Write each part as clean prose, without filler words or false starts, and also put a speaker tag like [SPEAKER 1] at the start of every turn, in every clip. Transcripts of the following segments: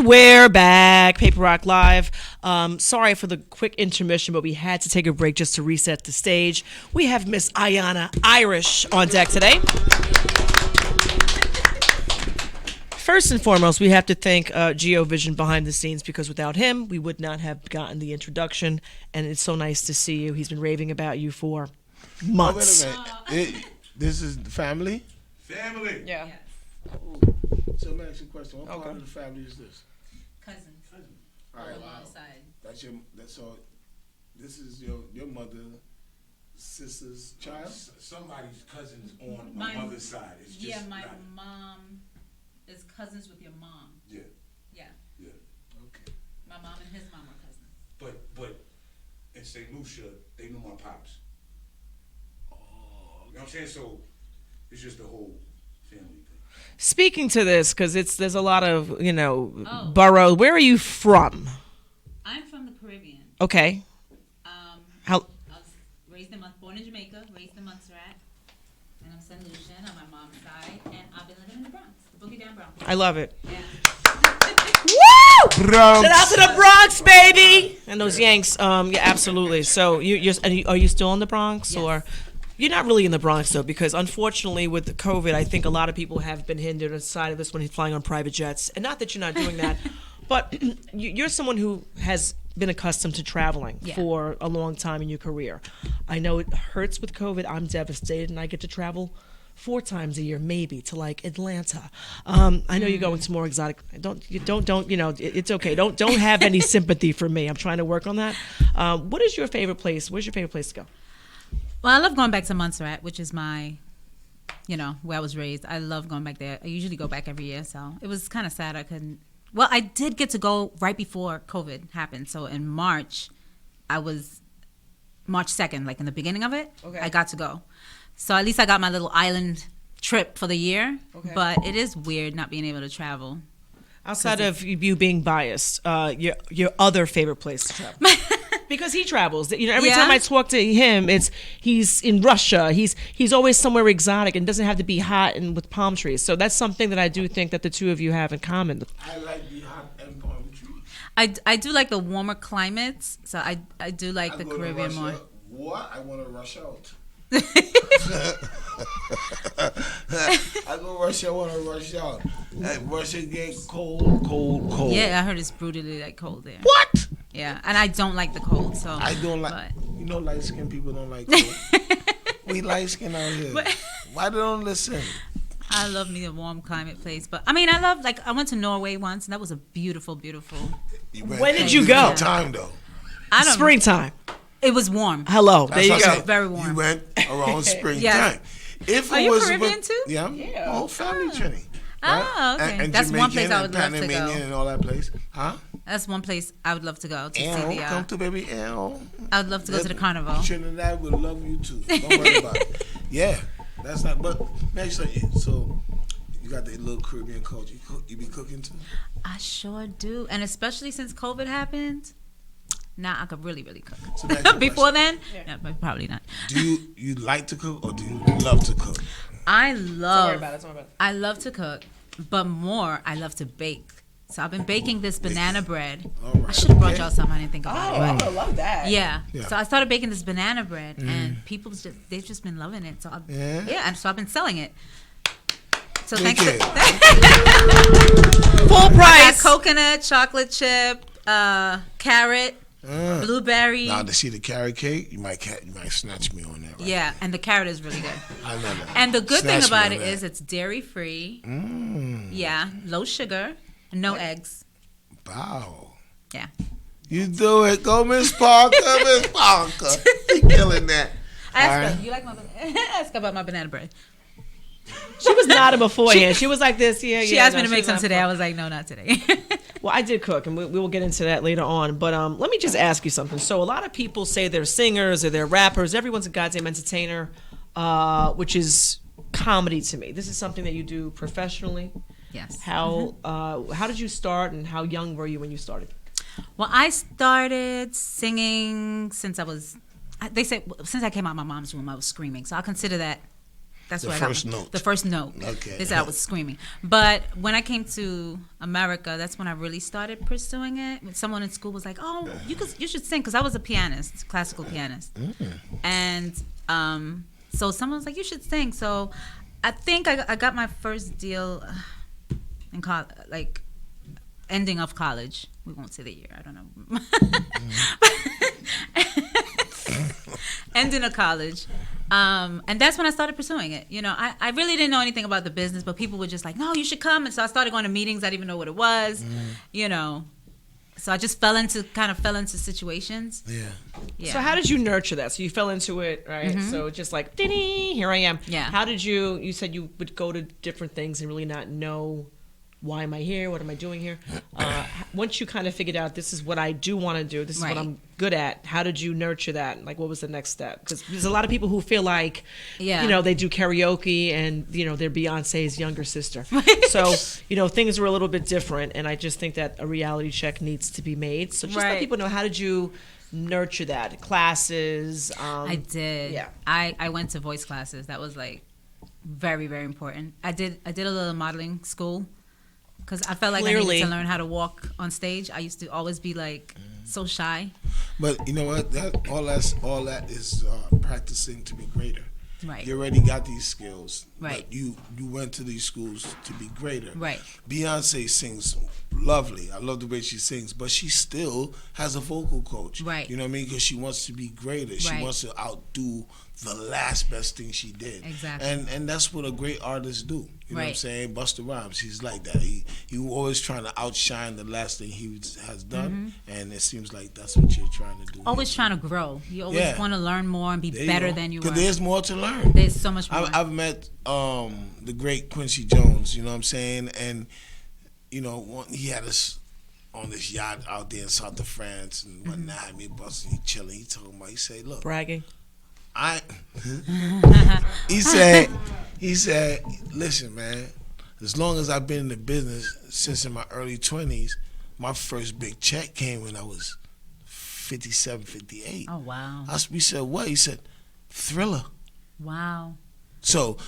[SPEAKER 1] And we're back, Paperrock Live. Sorry for the quick intermission, but we had to take a break just to reset the stage. We have Miss Ayana Irish on deck today. First and foremost, we have to thank GeoVision behind the scenes, because without him, we would not have gotten the introduction. And it's so nice to see you. He's been raving about you for months.
[SPEAKER 2] Oh, wait a minute. This is the family?
[SPEAKER 3] Family.
[SPEAKER 1] Yeah.
[SPEAKER 2] Ooh. So let me ask you a question. What part of the family is this?
[SPEAKER 4] Cousins.
[SPEAKER 2] All right.
[SPEAKER 4] On the side.
[SPEAKER 2] So this is your mother, sister's child?
[SPEAKER 3] Somebody's cousins on my mother's side. It's just
[SPEAKER 4] yeah, my
[SPEAKER 3] not,
[SPEAKER 4] mom is cousins with your mom.
[SPEAKER 3] Yeah.
[SPEAKER 4] Yeah.
[SPEAKER 3] Yeah.
[SPEAKER 4] Okay. My mom and his mom are cousins.
[SPEAKER 3] But in St. Lucia, they knew my pops.
[SPEAKER 2] Oh.
[SPEAKER 3] You know what I'm saying? So it's just the whole family thing.
[SPEAKER 1] Speaking to this, because there's a lot of, boroughs. Where are you from?
[SPEAKER 4] I'm from the Caribbean.
[SPEAKER 1] Okay. How?
[SPEAKER 4] I was born in Jamaica, raised in Montserrat, and I'm St. Lucian on my mom's side, and I've been living in the Bronx, the Boogie Down Bronx.
[SPEAKER 1] I love it.
[SPEAKER 4] Yeah.
[SPEAKER 1] Woo!
[SPEAKER 2] Bronx.
[SPEAKER 1] Shout out to the Bronx, baby, and those Yanks. Yeah, absolutely. So are you still in the Bronx,
[SPEAKER 4] Yes.
[SPEAKER 1] or you're not really in the Bronx though? Because unfortunately, with the COVID, I think a lot of people have been hindered aside of this when he's flying on private jets. And not that you're not doing that, but you're someone who has been accustomed to traveling for a long time in your career. I know it hurts with COVID. I'm devastated, and I get to travel 4 times a year, maybe, to like Atlanta. I know you're going to more exotic. It's okay. Don't have any sympathy for me. I'm trying to work on that. What is your favorite place? Where's your favorite place to go?
[SPEAKER 4] Well, I love going back to Montserrat, which is my, where I was raised. I love going back there. I usually go back every year, so it was kind of sad I couldn't. Well, I did get to go right before COVID happened. So in March 2nd, like in the beginning of it, I got to go. So at least I got my little island trip for the year. Okay. But it is weird not being able to travel.
[SPEAKER 1] Outside of you being biased, your other favorite place to travel? Because he travels. Every time I talk to him, he's in Russia. He's always somewhere exotic and doesn't have to be hot and with palm trees. So that's something that I do think that the two of you have in common.
[SPEAKER 2] I like the hot and palm trees.
[SPEAKER 4] I do like the warmer climates. So I do like the Caribbean more.
[SPEAKER 2] What? I want to rush out. I go Russia, I want to rush out. Russia get cold.
[SPEAKER 4] Yeah, I heard it's brutally cold there.
[SPEAKER 2] What?
[SPEAKER 4] Yeah, and I don't like the cold, so.
[SPEAKER 2] I don't like, light skinned people don't like cold. We light skinned out here. Why they don't listen?
[SPEAKER 4] I love me a warm climate place, but I love, I went to Norway once, and that was a beautiful, beautiful.
[SPEAKER 1] When did you go?
[SPEAKER 2] Time though.
[SPEAKER 1] Springtime.
[SPEAKER 4] It was warm.
[SPEAKER 1] Hello, there you go.
[SPEAKER 4] Very warm.
[SPEAKER 2] You went around springtime.
[SPEAKER 4] Yes.
[SPEAKER 2] If
[SPEAKER 4] Are you Caribbean too?
[SPEAKER 2] Yeah. Whole family Trini.
[SPEAKER 4] Oh, okay.
[SPEAKER 2] And
[SPEAKER 4] that's
[SPEAKER 2] Jamaican
[SPEAKER 4] one place I would love to go.
[SPEAKER 2] And all that place. Huh?
[SPEAKER 4] That's one place I would love to go to see the.
[SPEAKER 2] Come to baby L.
[SPEAKER 4] I would love to go to the carnival.
[SPEAKER 2] Trinidad would love you too. Don't worry about it. Yeah, that's not. But next time, so you got the little Caribbean culture. You be cooking too?
[SPEAKER 4] I sure do, and especially since COVID happened. Now I could really, really cook.
[SPEAKER 2] So
[SPEAKER 4] Before then, no, probably not.
[SPEAKER 2] Do you like to cook or do you love to cook?
[SPEAKER 4] I love.
[SPEAKER 1] Don't worry about it.
[SPEAKER 4] I love to cook, but more I love to bake. So I've been baking this banana bread.
[SPEAKER 2] Right.
[SPEAKER 4] I should have brought y'all some. I didn't think about it.
[SPEAKER 1] I would love that.
[SPEAKER 4] Yeah. So I started baking this banana bread, and they've just been loving it. So and so I've been selling it. So thanks.
[SPEAKER 1] Full price.
[SPEAKER 4] Coconut, chocolate chip, carrot. Blueberry.
[SPEAKER 2] Now to see the carrot cake, you might snatch me on that. Right?
[SPEAKER 4] Yeah, and the carrot is really good.
[SPEAKER 2] I know that.
[SPEAKER 4] And the good thing about it is it's dairy free. Yeah, low sugar, no eggs.
[SPEAKER 2] Wow.
[SPEAKER 4] Yeah.
[SPEAKER 2] You do it. Go, Miss Parker. Miss Parker. You killing that.
[SPEAKER 4] Ask her. You like my banana? Ask her about my banana bread.
[SPEAKER 1] She was nodding beforehand. She was like this.
[SPEAKER 4] She asked me to make some today. I was like, no, not today.
[SPEAKER 1] Well, I did cook, and we will get into that later on. But let me just ask you something. So a lot of people say they're singers or they're rappers. Everyone's a goddamn entertainer, which is comedy to me. This is something that you do professionally.
[SPEAKER 4] Yes.
[SPEAKER 1] How did you start, and how young were you when you started?
[SPEAKER 4] Well, I started singing since I came out of my mom's womb. I was screaming, so I consider that That's
[SPEAKER 2] The
[SPEAKER 4] where
[SPEAKER 2] first
[SPEAKER 4] I got
[SPEAKER 2] note.
[SPEAKER 4] The first note.
[SPEAKER 2] Okay.
[SPEAKER 4] They said I was screaming. But when I came to America, that's when I really started pursuing it. When someone in school was like, "Oh, you should sing," because I was a pianist, classical pianist, and so someone was like, "You should sing." So I think I got my first deal in like ending of college. We won't say the year. I don't know. Ending of college. And that's when I started pursuing it. You know, I really didn't know anything about the business, but people were just like, "No, you should come." And so I started going to meetings. I didn't even know what it was, you know. So I just fell into situations.
[SPEAKER 2] Yeah.
[SPEAKER 1] So how did you nurture that? So you fell into it, right? So just like, ding, here I am.
[SPEAKER 4] Yeah.
[SPEAKER 1] How did you said you would go to different things and really not know, why am I here? What am I doing here? Once you kind of figured out, this is what I do want to do, this is what I'm good at, how did you nurture that? Like, what was the next step? Because there's a lot of people who feel like, you know, they do karaoke and, you know, they're Beyonce's younger sister. So, you know, things were a little bit different. And I just think that a reality check needs to be made. So just let people know, how did you nurture that? Classes?
[SPEAKER 4] I did.
[SPEAKER 1] Yeah.
[SPEAKER 4] I went to voice classes. That was like very, very important. I did a little modeling school. Because I felt like I needed to learn how to walk on stage. I used to always be like so shy.
[SPEAKER 2] But you know what? All that is practicing to be greater.
[SPEAKER 4] Right.
[SPEAKER 2] You already got these skills.
[SPEAKER 4] Right.
[SPEAKER 2] But you went to these schools to be greater.
[SPEAKER 4] Right.
[SPEAKER 2] Beyonce sings lovely. I love the way she sings, but she still has a vocal coach.
[SPEAKER 4] Right.
[SPEAKER 2] You know what I mean? Because she wants to be greater. She wants to outdo the last best thing she did.
[SPEAKER 4] Exactly.
[SPEAKER 2] And that's what a great artist do. You know what I'm saying? Busta Rhymes, he's like that. He always trying to outshine the last thing he has done, and it seems like that's what you're trying to do.
[SPEAKER 4] Always trying to grow. You always want to learn more and be better than you were.
[SPEAKER 2] Because there's more to learn.
[SPEAKER 4] There's so much more.
[SPEAKER 2] I've met the great Quincy Jones, you know what I'm saying? And, you know, he had us on this yacht out there in South of France and whatnot. Me busting, he chilling. He talking about, he said, look.
[SPEAKER 1] Bragging.
[SPEAKER 2] He said, listen, man, as long as I've been in the business since in my early 20s, my first big check came when I was 57, 58.
[SPEAKER 4] Oh, wow.
[SPEAKER 2] We said, what? He said, Thriller.
[SPEAKER 4] Wow.
[SPEAKER 2] So,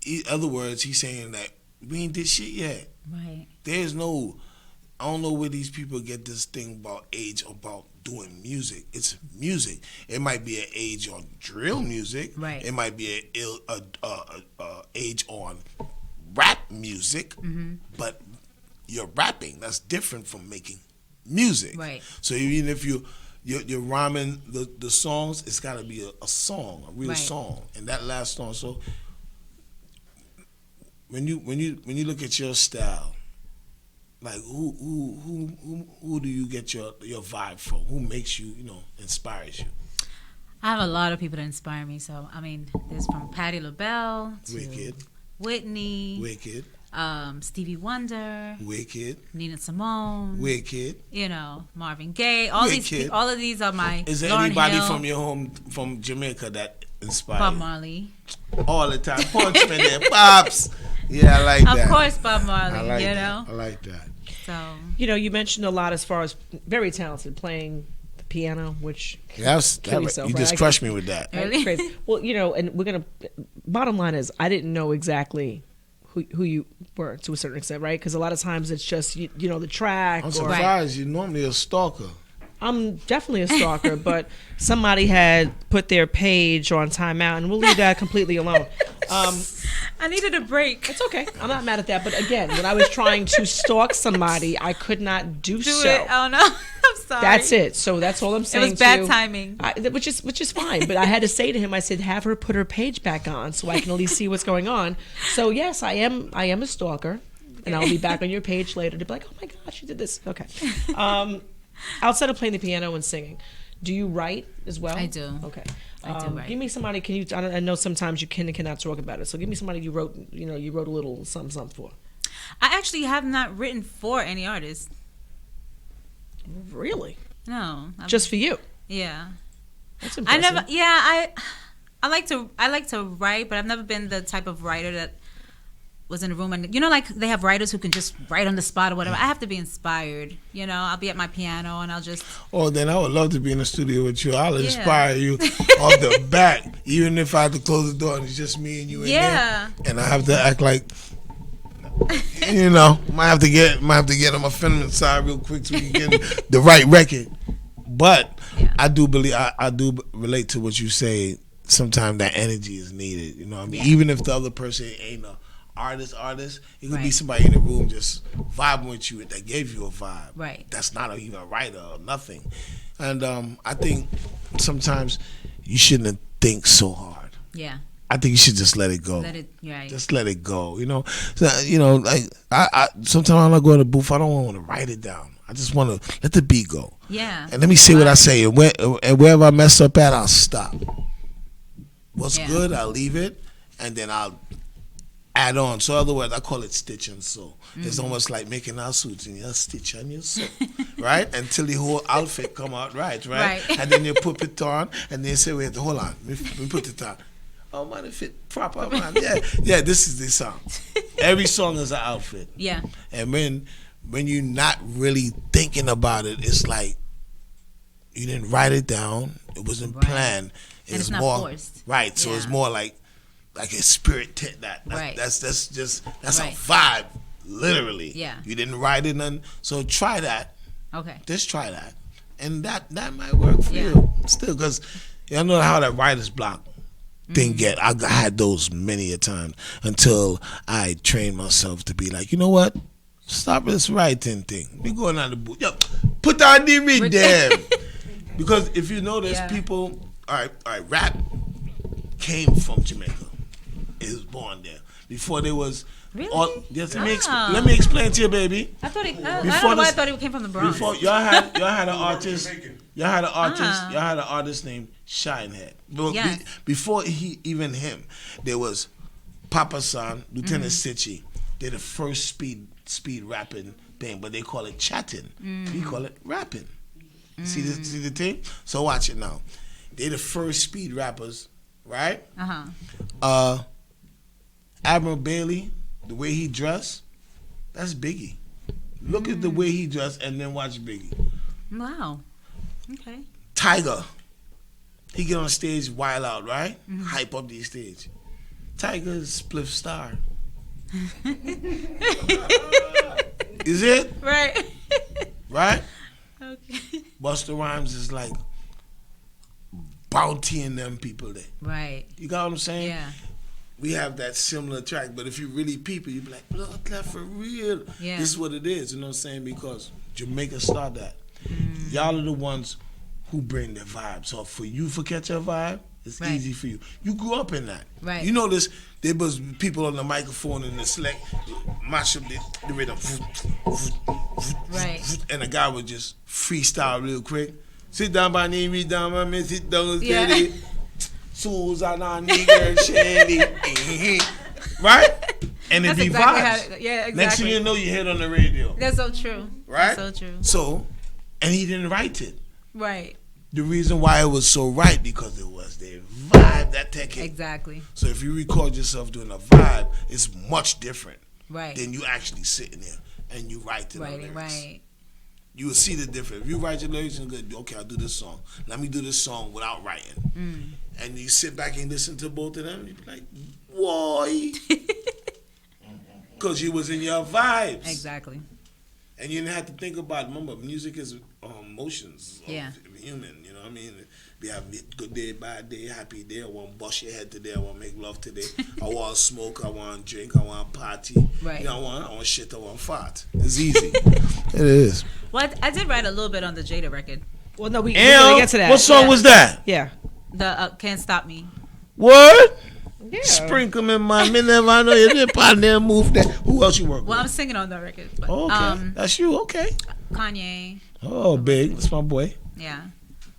[SPEAKER 2] in other words, he's saying that we ain't did shit yet.
[SPEAKER 4] Right.
[SPEAKER 2] There's no, I don't know where these people get this thing about age about doing music. It's music. It might be an age on drill music.
[SPEAKER 4] Right.
[SPEAKER 2] It might be an age on rap music. But you're rapping. That's different from making music.
[SPEAKER 4] Right.
[SPEAKER 2] So even if you're rhyming the songs, it's got to be a song, a real song. And that last song. So when you look at your style, like who do you get your vibe from? Who makes you, inspires you?
[SPEAKER 4] I have a lot of people that inspire me. So I mean, there's from Patti LaBelle to
[SPEAKER 2] Wicked,
[SPEAKER 4] Whitney,
[SPEAKER 2] Wicked,
[SPEAKER 4] Stevie Wonder,
[SPEAKER 2] Wicked,
[SPEAKER 4] Nina Simone,
[SPEAKER 2] Wicked.
[SPEAKER 4] Marvin Gaye. All of these are my.
[SPEAKER 2] Is there
[SPEAKER 4] Lauryn
[SPEAKER 2] anybody
[SPEAKER 4] Hill,
[SPEAKER 2] from your home from Jamaica that inspires
[SPEAKER 4] Bob
[SPEAKER 2] you?
[SPEAKER 4] Marley.
[SPEAKER 2] All the time, punch me there, pops. Yeah, I like that.
[SPEAKER 4] Of course, Bob Marley.
[SPEAKER 2] I like
[SPEAKER 4] you
[SPEAKER 2] that.
[SPEAKER 4] know.
[SPEAKER 2] I like that.
[SPEAKER 4] So.
[SPEAKER 1] You mentioned a lot as far as very talented playing the piano, which
[SPEAKER 2] You
[SPEAKER 1] right?
[SPEAKER 2] just crushed me with that.
[SPEAKER 4] Really?
[SPEAKER 1] Crazy. Well, and we're gonna. Bottom line is, I didn't know exactly who you were to a certain extent, right? Because a lot of times it's just the track.
[SPEAKER 2] I'm surprised. You're normally a stalker.
[SPEAKER 1] I'm definitely a stalker, but somebody had put their page on timeout, and we'll leave that completely alone.
[SPEAKER 4] I needed a break.
[SPEAKER 1] It's okay. I'm not mad at that. But again, when I was trying to stalk somebody, I could not do so.
[SPEAKER 4] It. Oh no, I'm sorry.
[SPEAKER 1] That's it. So that's all I'm saying.
[SPEAKER 4] It was bad timing.
[SPEAKER 1] Which is fine. But I had to say to him, I said, have her put her page back on so I can at least see what's going on. So yes, I am a stalker, and I'll be back on your page later to be like, oh my gosh, you did this. Okay. Outside of playing the piano and singing, do you write as well?
[SPEAKER 4] I do.
[SPEAKER 1] Okay.
[SPEAKER 4] I do write.
[SPEAKER 1] Give me somebody. I know sometimes you can and cannot talk about it. So give me somebody you wrote a little something for.
[SPEAKER 4] I actually have not written for any artist.
[SPEAKER 1] Really?
[SPEAKER 4] No.
[SPEAKER 1] Just for you?
[SPEAKER 4] Yeah.
[SPEAKER 1] That's impressive.
[SPEAKER 4] I like to write, but I've never been the type of writer that was in a room and like they have writers who can just write on the spot or whatever. I have to be inspired. I'll be at my piano and I'll just.
[SPEAKER 2] Oh, then I would love to be in the studio with you. I'll inspire you off the back, even if I have to close the door and it's just me and you in there. And I have to act like, might have to get on my feminine side real quick so we can get the right record. But I do believe I do relate to what you say. Sometimes that energy is needed. You know what I mean? Even if the other person ain't a artist, it could be somebody in the room just vibing with you that gave you a vibe.
[SPEAKER 4] Right.
[SPEAKER 2] That's not even a writer or nothing. And I think sometimes you shouldn't think so hard.
[SPEAKER 4] Yeah.
[SPEAKER 2] I think you should just let it go. Just let it go. So, like I sometimes when I go in the booth, I don't want to write it down. I just want to let the beat go.
[SPEAKER 4] Yeah.
[SPEAKER 2] And let me say what I say, and wherever I mess up at, I'll stop. What's good, I'll leave it, and then I'll add on. So, in other words, I call it stitch and sew. It's almost like making our suits, and you stitch and you sew, right? Until the whole outfit come out right? And then you put it on, and then you say, wait, hold on, we put it on. Oh man, it fit proper, man. Yeah, this is the song. Every song is an outfit.
[SPEAKER 4] Yeah.
[SPEAKER 2] And when you're not really thinking about it, it's like you didn't write it down. It wasn't planned.
[SPEAKER 4] It's not
[SPEAKER 2] more
[SPEAKER 4] forced.
[SPEAKER 2] Right. So it's more like a spirit that's a vibe, literally.
[SPEAKER 4] Yeah.
[SPEAKER 2] You didn't write it none. So try that.
[SPEAKER 4] Okay.
[SPEAKER 2] Just try that. And that might work for you. Still, because I know how that writer's block thing get. I had those many a time until I trained myself to be like, you know what? Stop this writing thing. We going on the book. Yo, put down the rhythm. Because if you notice, people, all right, rap came from Jamaica. It was born there. Before there was.
[SPEAKER 4] Really?
[SPEAKER 2] Yes, let me explain to you, baby.
[SPEAKER 4] I thought I thought it came from the Bronx.
[SPEAKER 2] Before y'all had an artist. Y'all had an artist named Shinehead. Before him, there was Papa San, Lieutenant Stitchy. They're the first speed rapping thing, but they call it chatting. We call it rapping. See the thing? So watch it now. They're the first speed rappers, right? Admiral Bailey, the way he dressed, that's Biggie. Look at the way he dressed and then watch Biggie.
[SPEAKER 4] Wow. Okay.
[SPEAKER 2] Tiger, he get on stage, wild out, right? Hype up the stage. Tiger's Spliff Star. Is it?
[SPEAKER 4] Right.
[SPEAKER 2] Right?
[SPEAKER 4] Okay.
[SPEAKER 2] Busta Rhymes is like Bounty and them people there.
[SPEAKER 4] Right.
[SPEAKER 2] You got what I'm saying?
[SPEAKER 4] Yeah.
[SPEAKER 2] We have that similar track, but if you really people, you be like, look, that for real.
[SPEAKER 4] Yeah.
[SPEAKER 2] This is what it is, you know what I'm saying? Because Jamaica started that. Y'all are the ones who bring the vibe. So for catch a vibe, it's easy for you. You grew up in that.
[SPEAKER 4] Right.
[SPEAKER 2] You notice there was people on the microphone in the select, mash up the rhythm.
[SPEAKER 4] Right.
[SPEAKER 2] And the guy would just freestyle real quick. Sit down by knee, read down my man, sit down steady. Susan and nigger Shelly. Right? And it be vibes.
[SPEAKER 4] Exactly.
[SPEAKER 2] Next thing you know, you hear it on the radio.
[SPEAKER 4] That's so true.
[SPEAKER 2] Right?
[SPEAKER 4] That's so true.
[SPEAKER 2] So, and he didn't write it.
[SPEAKER 4] Right.
[SPEAKER 2] The reason why it was so right, because it was the vibe that take it.
[SPEAKER 4] Exactly.
[SPEAKER 2] So if you record yourself doing a vibe, it's much different
[SPEAKER 4] Right.
[SPEAKER 2] than you actually sitting there and you writing the lyrics.
[SPEAKER 4] Right.
[SPEAKER 2] You will see the difference. If you write your lyrics and go, okay, I'll do this song. Let me do this song without writing. And you sit back and listen to both of them, you be like, boy. Because you was in your vibes.
[SPEAKER 4] Exactly.
[SPEAKER 2] And you didn't have to think about it. Remember, music is emotions of human, you know what I mean? We have good day, bad day, happy day. I want to bust your head today. I want to make love today. I want to smoke. I want to drink. I want to party.
[SPEAKER 4] Right.
[SPEAKER 2] You know, I want shit. I want to fart. It's easy. It is.
[SPEAKER 4] Well, I did write a little bit on the Jada record.
[SPEAKER 1] Well, no, we're going to get to that.
[SPEAKER 2] What song was that?
[SPEAKER 1] Yeah.
[SPEAKER 4] The Can't Stop Me.
[SPEAKER 2] What?
[SPEAKER 1] Yeah.
[SPEAKER 2] Sprinkle me, man. Me never know you didn't partner and move that. Who else you work
[SPEAKER 4] Well,
[SPEAKER 2] with?
[SPEAKER 4] I'm singing on that record. But,
[SPEAKER 2] Okay. That's you. Okay.
[SPEAKER 4] Kanye.
[SPEAKER 2] Oh, big. That's my boy.
[SPEAKER 4] Yeah.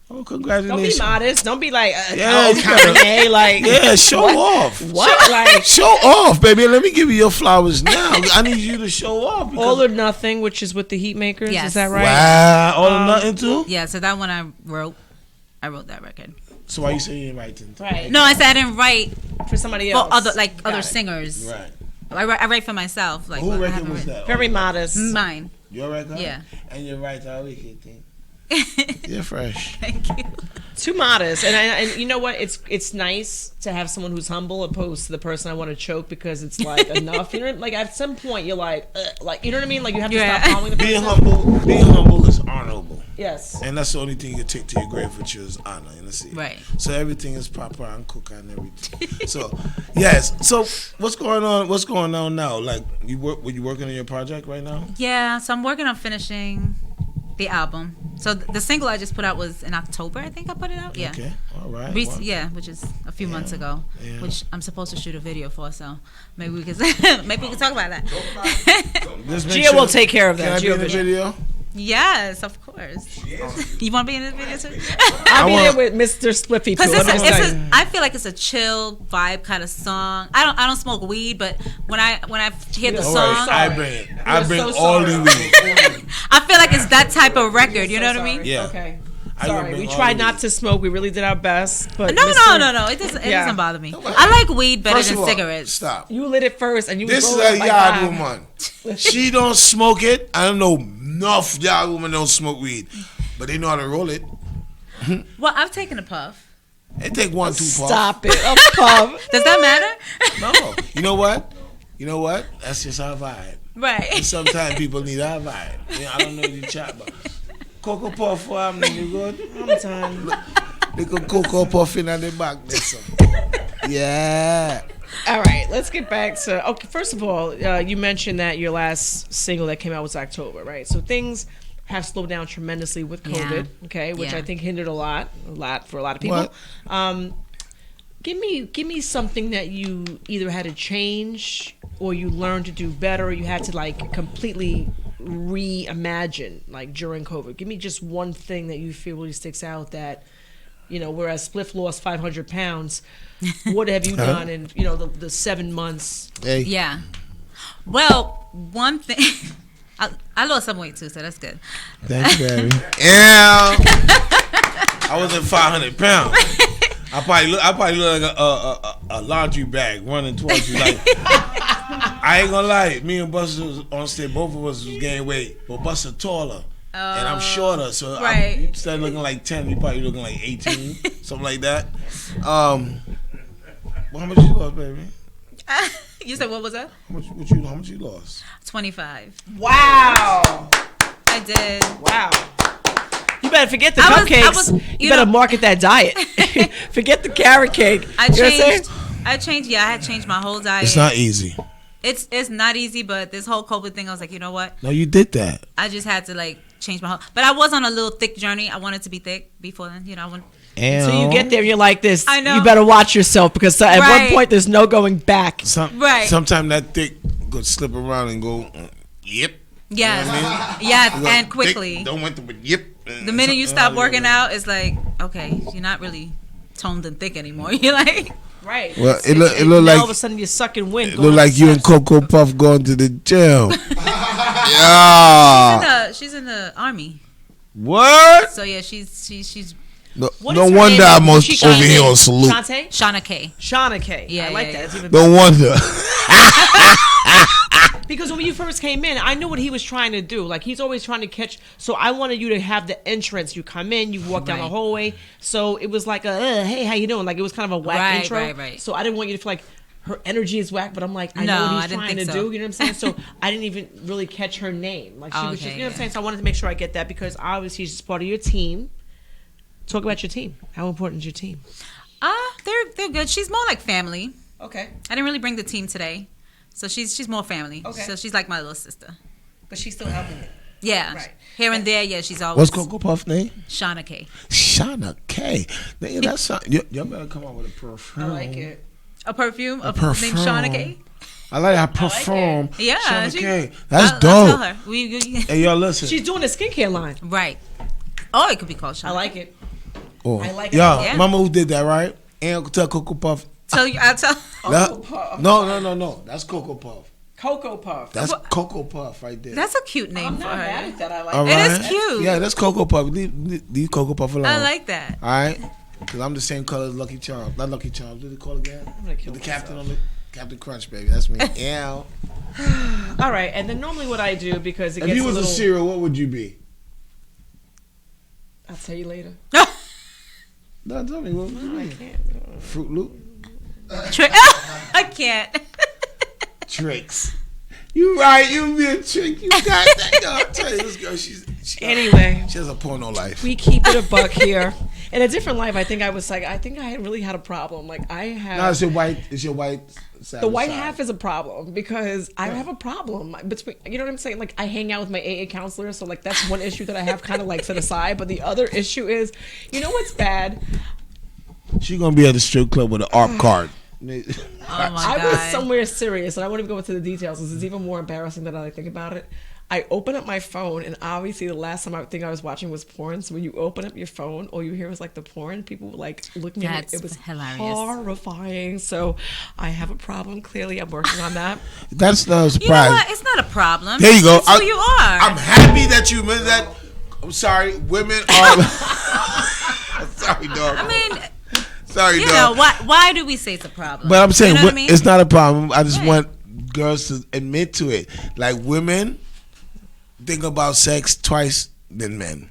[SPEAKER 2] Oh, congratulations.
[SPEAKER 1] Don't be modest. Don't be like,
[SPEAKER 2] you
[SPEAKER 1] Kanye, like.
[SPEAKER 2] Yeah, show off.
[SPEAKER 1] What? Like,
[SPEAKER 2] show off, baby. Let me give you your flowers now. I need you to show off.
[SPEAKER 1] All or Nothing, which is with the Heat Makers.
[SPEAKER 4] Yes.
[SPEAKER 1] Is that right?
[SPEAKER 2] Wow. All or Nothing, too?
[SPEAKER 4] Yeah, so that one I wrote that record.
[SPEAKER 2] So why you say you ain't writing?
[SPEAKER 1] Right.
[SPEAKER 4] No, I said I didn't write
[SPEAKER 1] For somebody
[SPEAKER 4] for
[SPEAKER 1] else.
[SPEAKER 4] other
[SPEAKER 1] Got it.
[SPEAKER 4] singers.
[SPEAKER 2] Right.
[SPEAKER 4] I write for myself. Like,
[SPEAKER 2] Who
[SPEAKER 4] I
[SPEAKER 2] record
[SPEAKER 4] haven't
[SPEAKER 2] was
[SPEAKER 4] written-
[SPEAKER 2] that?
[SPEAKER 1] Very modest.
[SPEAKER 4] Mine.
[SPEAKER 2] Your record?
[SPEAKER 4] Yeah.
[SPEAKER 2] And you're right, I wicked thing. You're fresh.
[SPEAKER 4] Thank you.
[SPEAKER 1] Too modest, and you know what? It's nice to have someone who's humble opposed to the person I want to choke because it's like enough. You know, like at some point you're like you know what I mean? Like you have to
[SPEAKER 4] Yeah.
[SPEAKER 1] stop following the person.
[SPEAKER 2] Being humble is honorable.
[SPEAKER 1] Yes.
[SPEAKER 2] And that's the only thing you can take to your grave with you is honor. You see?
[SPEAKER 4] Right.
[SPEAKER 2] So everything is proper and cook and everything. So yes. So what's going on? What's going on now? Like were you working on your project right now?
[SPEAKER 4] Yeah, so I'm working on finishing the album. So the single I just put out was in October, I think I put it out. Yeah.
[SPEAKER 2] Okay. All right.
[SPEAKER 4] Yeah, which is a few months ago,
[SPEAKER 2] Yeah.
[SPEAKER 4] which I'm supposed to shoot a video for. So maybe we can talk about that.
[SPEAKER 2] Just make
[SPEAKER 1] Gia will take care of that.
[SPEAKER 2] Can I be
[SPEAKER 1] Gia
[SPEAKER 2] in the
[SPEAKER 1] will-
[SPEAKER 2] video?
[SPEAKER 4] Yes, of course. You want to be in this video too?
[SPEAKER 1] I'll be
[SPEAKER 2] want-
[SPEAKER 1] there with Mr. Spliffy too.
[SPEAKER 4] Because
[SPEAKER 1] Let me tell you.
[SPEAKER 4] I feel like it's a chill vibe kind of song. I don't smoke weed, but when I hear the
[SPEAKER 2] All
[SPEAKER 4] song,
[SPEAKER 2] right. I bring it. I bring
[SPEAKER 1] so
[SPEAKER 2] all
[SPEAKER 1] sorry.
[SPEAKER 2] the weed.
[SPEAKER 4] I feel like it's that type of record. You know what I mean?
[SPEAKER 2] Yeah.
[SPEAKER 1] Okay.
[SPEAKER 2] I
[SPEAKER 1] Sorry,
[SPEAKER 2] bring
[SPEAKER 1] we
[SPEAKER 2] all
[SPEAKER 1] tried
[SPEAKER 2] the
[SPEAKER 1] not
[SPEAKER 2] weed.
[SPEAKER 1] to smoke. We really did our best, but
[SPEAKER 4] No.
[SPEAKER 1] Mr.
[SPEAKER 4] It doesn't. It
[SPEAKER 1] Yeah.
[SPEAKER 4] doesn't bother me. I like weed better
[SPEAKER 2] First
[SPEAKER 4] than
[SPEAKER 2] of all,
[SPEAKER 4] cigarettes.
[SPEAKER 2] stop.
[SPEAKER 1] You lit it first, and you.
[SPEAKER 2] This is
[SPEAKER 1] rolled
[SPEAKER 2] a
[SPEAKER 1] up like
[SPEAKER 2] yard
[SPEAKER 1] five.
[SPEAKER 2] woman. She don't smoke it. I don't know enough yard women don't smoke weed, but they know how to roll it.
[SPEAKER 4] Well, I've taken a puff.
[SPEAKER 2] They take 1-2 puffs.
[SPEAKER 1] Stop it, a puff.
[SPEAKER 4] Does that matter?
[SPEAKER 2] No. You know what? You know what? That's just our vibe.
[SPEAKER 4] Right.
[SPEAKER 2] And sometimes people need our vibe. Yeah, I don't know the chat, but Cocoa Puff for them, nigga good.
[SPEAKER 1] Time.
[SPEAKER 2] Little Cocoa Puff in the back. That's yeah.
[SPEAKER 1] All right, let's get back to. Okay, first of all, you mentioned that your last single that came out was October, right? So things have slowed down tremendously with COVID, okay, which
[SPEAKER 4] Yeah.
[SPEAKER 1] I think hindered a lot for a lot of people.
[SPEAKER 2] What?
[SPEAKER 1] Give me something that you either had to change or you learned to do better, or you had to like completely reimagine like during COVID. Give me just one thing that you feel really sticks out that, you know, whereas Spliff lost 500 pounds, what have you done in, you know, the 7 months?
[SPEAKER 2] Hey.
[SPEAKER 4] Yeah. Well, one thing. I lost some weight too, so that's good.
[SPEAKER 2] Thanks, baby. Yeah. I was at 500 pounds. I probably look like a laundry bag running towards you. Like, I ain't gonna lie, me and Buster was on stage. Both of us was gaining weight, but Buster taller. And I'm shorter, so
[SPEAKER 4] right.
[SPEAKER 2] instead of looking like 10, you probably looking like 18, something like that. Well, how much you lost, baby?
[SPEAKER 4] You said what was that?
[SPEAKER 2] How much you lost?
[SPEAKER 4] 25.
[SPEAKER 1] Wow.
[SPEAKER 4] I did.
[SPEAKER 1] Wow. You better forget the
[SPEAKER 4] I
[SPEAKER 1] cupcakes. You better market that diet. Forget the carrot cake.
[SPEAKER 4] I
[SPEAKER 1] You know what I'm saying?
[SPEAKER 4] changed. Yeah, I had changed my whole diet.
[SPEAKER 2] It's not easy.
[SPEAKER 4] It's not easy, but this whole COVID thing, I was like, you know what?
[SPEAKER 2] No, you did that.
[SPEAKER 4] I just had to like change my whole. But I was on a little thick journey. I wanted to be thick before then. You know, I went.
[SPEAKER 1] So you get there and you're like this.
[SPEAKER 4] I know.
[SPEAKER 1] You better watch yourself because at one
[SPEAKER 4] Right.
[SPEAKER 1] point there's no going back.
[SPEAKER 4] Right.
[SPEAKER 2] Sometimes that thick could slip around and go, yep.
[SPEAKER 4] Yes.
[SPEAKER 2] You know what I mean?
[SPEAKER 4] Yes,
[SPEAKER 2] You go,
[SPEAKER 4] and quickly.
[SPEAKER 2] thick, don't went to, yep.
[SPEAKER 4] The minute you stop working out, it's like, okay, you're not really toned and thick anymore. You're like,
[SPEAKER 1] Right.
[SPEAKER 2] Well, it
[SPEAKER 1] now
[SPEAKER 2] look like
[SPEAKER 1] all of a sudden you're sucking wind.
[SPEAKER 2] it
[SPEAKER 1] going
[SPEAKER 2] look like
[SPEAKER 1] up
[SPEAKER 2] you and
[SPEAKER 1] steps.
[SPEAKER 2] Cocoa Puff going to the gym. Yeah.
[SPEAKER 4] she's in the army.
[SPEAKER 2] What?
[SPEAKER 4] So yeah, she's
[SPEAKER 2] No,
[SPEAKER 1] What
[SPEAKER 2] no
[SPEAKER 1] is her
[SPEAKER 2] wonder
[SPEAKER 1] name?
[SPEAKER 2] I'm over
[SPEAKER 1] She-
[SPEAKER 2] here on salute.
[SPEAKER 1] Shantae?
[SPEAKER 4] Shauna K.
[SPEAKER 1] Shauna K.
[SPEAKER 4] Yeah,
[SPEAKER 1] I like
[SPEAKER 4] yeah,
[SPEAKER 1] that.
[SPEAKER 4] yeah.
[SPEAKER 1] It's even
[SPEAKER 2] No wonder.
[SPEAKER 1] Because when you first came in, I knew what he was trying to do. Like, he's always trying to catch. So I wanted you to have the entrance. You come in, you walk down the
[SPEAKER 4] Right.
[SPEAKER 1] hallway. So it was like hey, how you doing? Like, it was kind of a whack
[SPEAKER 4] Right,
[SPEAKER 1] intro.
[SPEAKER 4] right.
[SPEAKER 1] So I didn't want you to feel like her energy is whack, but I'm like, I
[SPEAKER 4] No,
[SPEAKER 1] know
[SPEAKER 4] I
[SPEAKER 1] what he's
[SPEAKER 4] didn't
[SPEAKER 1] trying to
[SPEAKER 4] think so.
[SPEAKER 1] do. You know what I'm saying? So I didn't even really catch her name. Like, she was just,
[SPEAKER 4] Okay,
[SPEAKER 1] you know what I'm
[SPEAKER 4] yeah.
[SPEAKER 1] saying? So I wanted to make sure I get that because obviously she's part of your team. Talk about your team. How important is your team?
[SPEAKER 4] They're good. She's more like family.
[SPEAKER 1] Okay.
[SPEAKER 4] I didn't really bring the team today, so she's more family.
[SPEAKER 1] Okay.
[SPEAKER 4] So she's like my little sister.
[SPEAKER 1] But she's still helping me.
[SPEAKER 4] Yeah.
[SPEAKER 1] Right.
[SPEAKER 4] Here and there, yeah, she's always.
[SPEAKER 2] What's Cocoa Puff name?
[SPEAKER 4] Shauna K.
[SPEAKER 2] Shauna K. Nigga, that's y'all better come up with a perfume.
[SPEAKER 1] I like it.
[SPEAKER 4] A perfume. A
[SPEAKER 2] perfume.
[SPEAKER 4] named Shauna K.
[SPEAKER 2] I like that perfume.
[SPEAKER 4] Yeah,
[SPEAKER 2] Shauna
[SPEAKER 4] she-
[SPEAKER 2] K. That's
[SPEAKER 4] I'll
[SPEAKER 2] dope.
[SPEAKER 4] tell her.
[SPEAKER 2] Hey, y'all listen.
[SPEAKER 1] She's doing a skincare line.
[SPEAKER 4] Right. Oh, it could be called Shauna.
[SPEAKER 1] I like it.
[SPEAKER 2] Oh.
[SPEAKER 1] I like it.
[SPEAKER 2] Y'all,
[SPEAKER 4] Yeah.
[SPEAKER 2] Mama who did that, right? And tell Cocoa Puff.
[SPEAKER 4] I'll tell.
[SPEAKER 2] No. That's Cocoa Puff.
[SPEAKER 1] Cocoa Puff.
[SPEAKER 2] That's Cocoa Puff right there.
[SPEAKER 4] That's a cute name
[SPEAKER 1] I'm
[SPEAKER 4] for
[SPEAKER 1] not mad
[SPEAKER 4] her.
[SPEAKER 1] at that. I like
[SPEAKER 2] All
[SPEAKER 1] it.
[SPEAKER 2] right?
[SPEAKER 4] It is cute.
[SPEAKER 2] Yeah, that's Cocoa Puff. Leave Cocoa Puff alone.
[SPEAKER 4] I like that.
[SPEAKER 2] All right? Because I'm the same color as Lucky Charms. Not Lucky Charms. What do they call it again?
[SPEAKER 1] gonna kill
[SPEAKER 2] With the captain on it. Captain Crunch, baby. That's me. Yeah.
[SPEAKER 1] All right, and then normally what I do, because it
[SPEAKER 2] If
[SPEAKER 1] gets
[SPEAKER 2] you was
[SPEAKER 1] a
[SPEAKER 2] a
[SPEAKER 1] little...
[SPEAKER 2] cereal, what would you be?
[SPEAKER 1] I'll tell you later.
[SPEAKER 2] No, tell me. What would you
[SPEAKER 1] I
[SPEAKER 2] be?
[SPEAKER 1] can't.
[SPEAKER 2] Fruit Loop?
[SPEAKER 4] I can't.
[SPEAKER 2] Tricks. You right. You be a trick. You got that. Yo, I'll tell you, this girl,
[SPEAKER 1] Anyway,
[SPEAKER 2] she has a porno life.
[SPEAKER 1] we keep it a buck here. In a different life, I think I really had a problem. Like, I have...
[SPEAKER 2] No, it's your white
[SPEAKER 1] the white half is a problem, because I have a problem between, you know what I'm saying? Like, I hang out with my AA counselor, so like that's one issue that I have kind of like set aside. But the other issue is, you know what's bad?
[SPEAKER 2] She gonna be at the strip club with an ARP card.
[SPEAKER 4] Oh my
[SPEAKER 1] I
[SPEAKER 4] God.
[SPEAKER 1] was somewhere serious, and I won't even go into the details because it's even more embarrassing than I think about it. I open up my phone, and obviously the last time I think I was watching was porn. So when you open up your phone, all you hear was like the porn. People were like looking at it. It was
[SPEAKER 4] hilarious.
[SPEAKER 1] horrifying. So I have a problem. Clearly, I'm working on that.
[SPEAKER 2] That's no surprise.
[SPEAKER 4] You know what? It's not a problem.
[SPEAKER 2] There you go.
[SPEAKER 4] It's who you are.
[SPEAKER 2] I'm happy that you meant that. I'm sorry, women are. Sorry, dog.
[SPEAKER 4] I mean,
[SPEAKER 2] sorry,
[SPEAKER 4] you
[SPEAKER 2] dog.
[SPEAKER 4] know, why do we say it's a problem?
[SPEAKER 2] But I'm saying
[SPEAKER 4] you know what I mean?
[SPEAKER 2] it's not a problem. I just
[SPEAKER 4] Right.
[SPEAKER 2] want girls to admit to it. Like, women think about sex twice than men.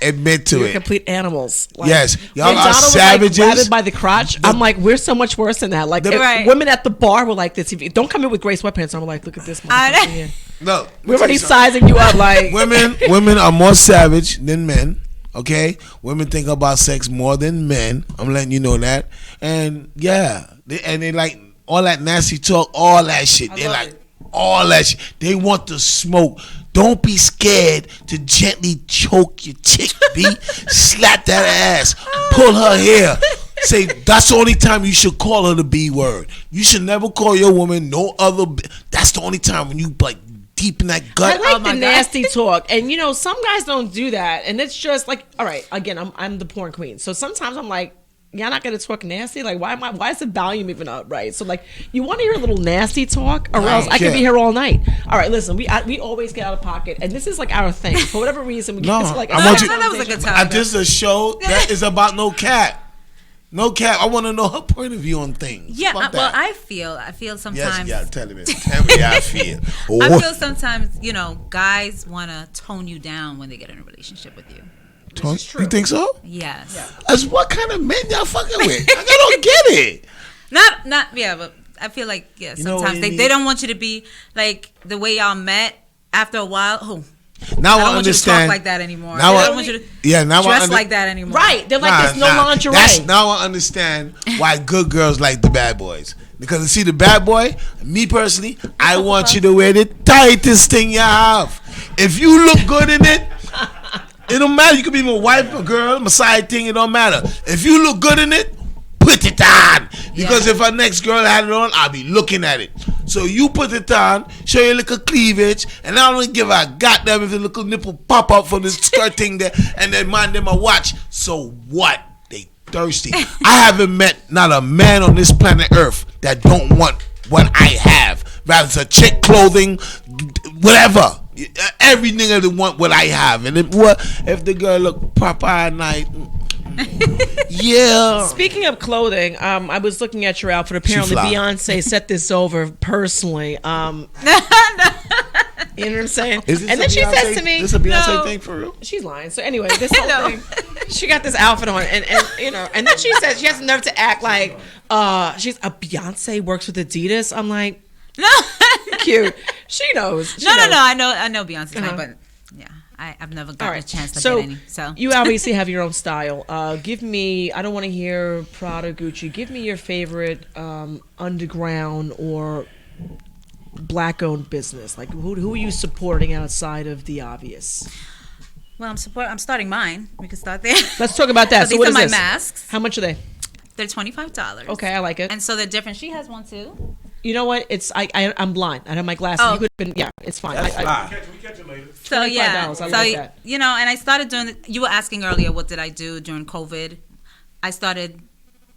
[SPEAKER 2] Admit to
[SPEAKER 1] You're
[SPEAKER 2] it.
[SPEAKER 1] complete animals. Like,
[SPEAKER 2] Yes. Y'all
[SPEAKER 1] when
[SPEAKER 2] are
[SPEAKER 1] Donald was,
[SPEAKER 2] savages.
[SPEAKER 1] like, grabbed by the crotch. I'm like, we're so much worse than that. Like, if
[SPEAKER 4] Right.
[SPEAKER 1] women at the bar were like this. If you don't come in with gray sweatpants, I'm like, look at this motherfucker here.
[SPEAKER 2] No,
[SPEAKER 1] We're already sizing you up. Like,
[SPEAKER 2] women are more savage than men. Okay, women think about sex more than men. I'm letting you know that. And yeah, they like all that nasty talk, all that shit. They
[SPEAKER 1] love
[SPEAKER 2] like
[SPEAKER 1] it.
[SPEAKER 2] all that shit. They want to smoke. Don't be scared to gently choke your chick, B. Slap that ass. Pull her hair. Say, that's the only time you should call her the B word. You should never call your woman no other That's the only time when you like deep in that
[SPEAKER 1] I
[SPEAKER 2] gut.
[SPEAKER 1] like
[SPEAKER 4] Oh my
[SPEAKER 1] the
[SPEAKER 4] God.
[SPEAKER 1] nasty talk, and you know, some guys don't do that, and it's just like, all right, again, I'm the porn queen, so sometimes I'm like, you're not gonna talk nasty. Like, why is the volume even up, right? So like, you want to hear a little nasty talk, or else I could be here all night. All right, listen, we always get out of pocket, and this is like our thing. For whatever reason, we
[SPEAKER 2] No,
[SPEAKER 1] get to like.
[SPEAKER 2] I want you-
[SPEAKER 4] that was a good time.
[SPEAKER 2] This is a show that is about no cap. No cap. I want to know her point of view on things.
[SPEAKER 4] Yeah,
[SPEAKER 2] Fuck
[SPEAKER 4] well,
[SPEAKER 2] that.
[SPEAKER 4] I feel
[SPEAKER 2] Yes,
[SPEAKER 4] sometimes.
[SPEAKER 2] yeah, tell me how I feel.
[SPEAKER 4] I feel sometimes, you know, guys want to tone you down when they get in a relationship with you.
[SPEAKER 2] You think so?
[SPEAKER 4] Yes.
[SPEAKER 2] That's what kind of men y'all fucking with? I don't get it.
[SPEAKER 4] Not yeah, but I feel like yeah,
[SPEAKER 2] You know what
[SPEAKER 4] sometimes
[SPEAKER 2] it
[SPEAKER 4] they
[SPEAKER 2] is?
[SPEAKER 4] don't want you to be like the way y'all met. After a while,
[SPEAKER 2] Now
[SPEAKER 4] I
[SPEAKER 2] I,
[SPEAKER 4] don't want you to talk
[SPEAKER 2] understand.
[SPEAKER 4] like that anymore.
[SPEAKER 2] Now
[SPEAKER 4] I
[SPEAKER 2] I-
[SPEAKER 4] don't want you to
[SPEAKER 2] now I
[SPEAKER 4] dress
[SPEAKER 2] under-
[SPEAKER 4] like that anymore.
[SPEAKER 1] Right, they're like, there's no lingerie.
[SPEAKER 2] Now I understand why good girls like the bad boys. Because you see, the bad boy, me personally, I want you to wear the tightest thing you have. If you look good in it, it don't matter. You could be my wife, a girl, my side thing. It don't matter. If you look good in it, put it on. Because if our next girl had it on, I'll be looking at it. So you put it on, show your little cleavage, and I don't give a goddamn if the little nipple pop up from the skirt thing there, and then mind them a watch. So what? They thirsty. I haven't met not a man on this planet Earth that don't want what I have. Rather it's a chick, clothing, whatever. Every nigga that want what I have. And if the girl look proper at night, yeah.
[SPEAKER 1] Speaking of clothing, I was looking at your outfit. Apparently,
[SPEAKER 2] fly.
[SPEAKER 1] Beyonce set this over personally. You know what I'm saying?
[SPEAKER 2] Is this
[SPEAKER 1] And
[SPEAKER 2] a
[SPEAKER 1] then she
[SPEAKER 2] Beyonce-
[SPEAKER 1] says to me,
[SPEAKER 2] this a Beyonce
[SPEAKER 1] "No."
[SPEAKER 2] thing for real?
[SPEAKER 1] She's lying. So anyway, this whole
[SPEAKER 4] No.
[SPEAKER 1] thing, she got this outfit on, and you know, and then she says she has the nerve to act like she's a Beyonce works with Adidas. I'm like,
[SPEAKER 4] No.
[SPEAKER 1] cute. She knows. She
[SPEAKER 4] No.
[SPEAKER 1] knows.
[SPEAKER 4] I know Beyonce's
[SPEAKER 1] Uh-huh.
[SPEAKER 4] fine, but yeah, I've never
[SPEAKER 1] All
[SPEAKER 4] gotten
[SPEAKER 1] right.
[SPEAKER 4] a chance to
[SPEAKER 1] So,
[SPEAKER 4] get any. So
[SPEAKER 1] you obviously have your own style. Give me. I don't want to hear Prada, Gucci. Give me your favorite underground or black-owned business. Like who are you supporting outside of the obvious?
[SPEAKER 4] well, I'm starting mine. We can start there.
[SPEAKER 1] Let's talk about that.
[SPEAKER 4] So
[SPEAKER 1] So what
[SPEAKER 4] these
[SPEAKER 1] is
[SPEAKER 4] are my
[SPEAKER 1] this?
[SPEAKER 4] masks.
[SPEAKER 1] How much are they?
[SPEAKER 4] They're $25.
[SPEAKER 1] Okay, I like it.
[SPEAKER 4] And so they're different. She has one too.
[SPEAKER 1] You know what? It's I'm blind. I have my glasses.
[SPEAKER 4] Oh.
[SPEAKER 1] You could have been, yeah, it's fine.
[SPEAKER 3] We catch it later.
[SPEAKER 4] So yeah,
[SPEAKER 1] $25. I
[SPEAKER 4] so
[SPEAKER 1] like that.
[SPEAKER 4] you know, and I started doing. You were asking earlier, what did I do during COVID? I started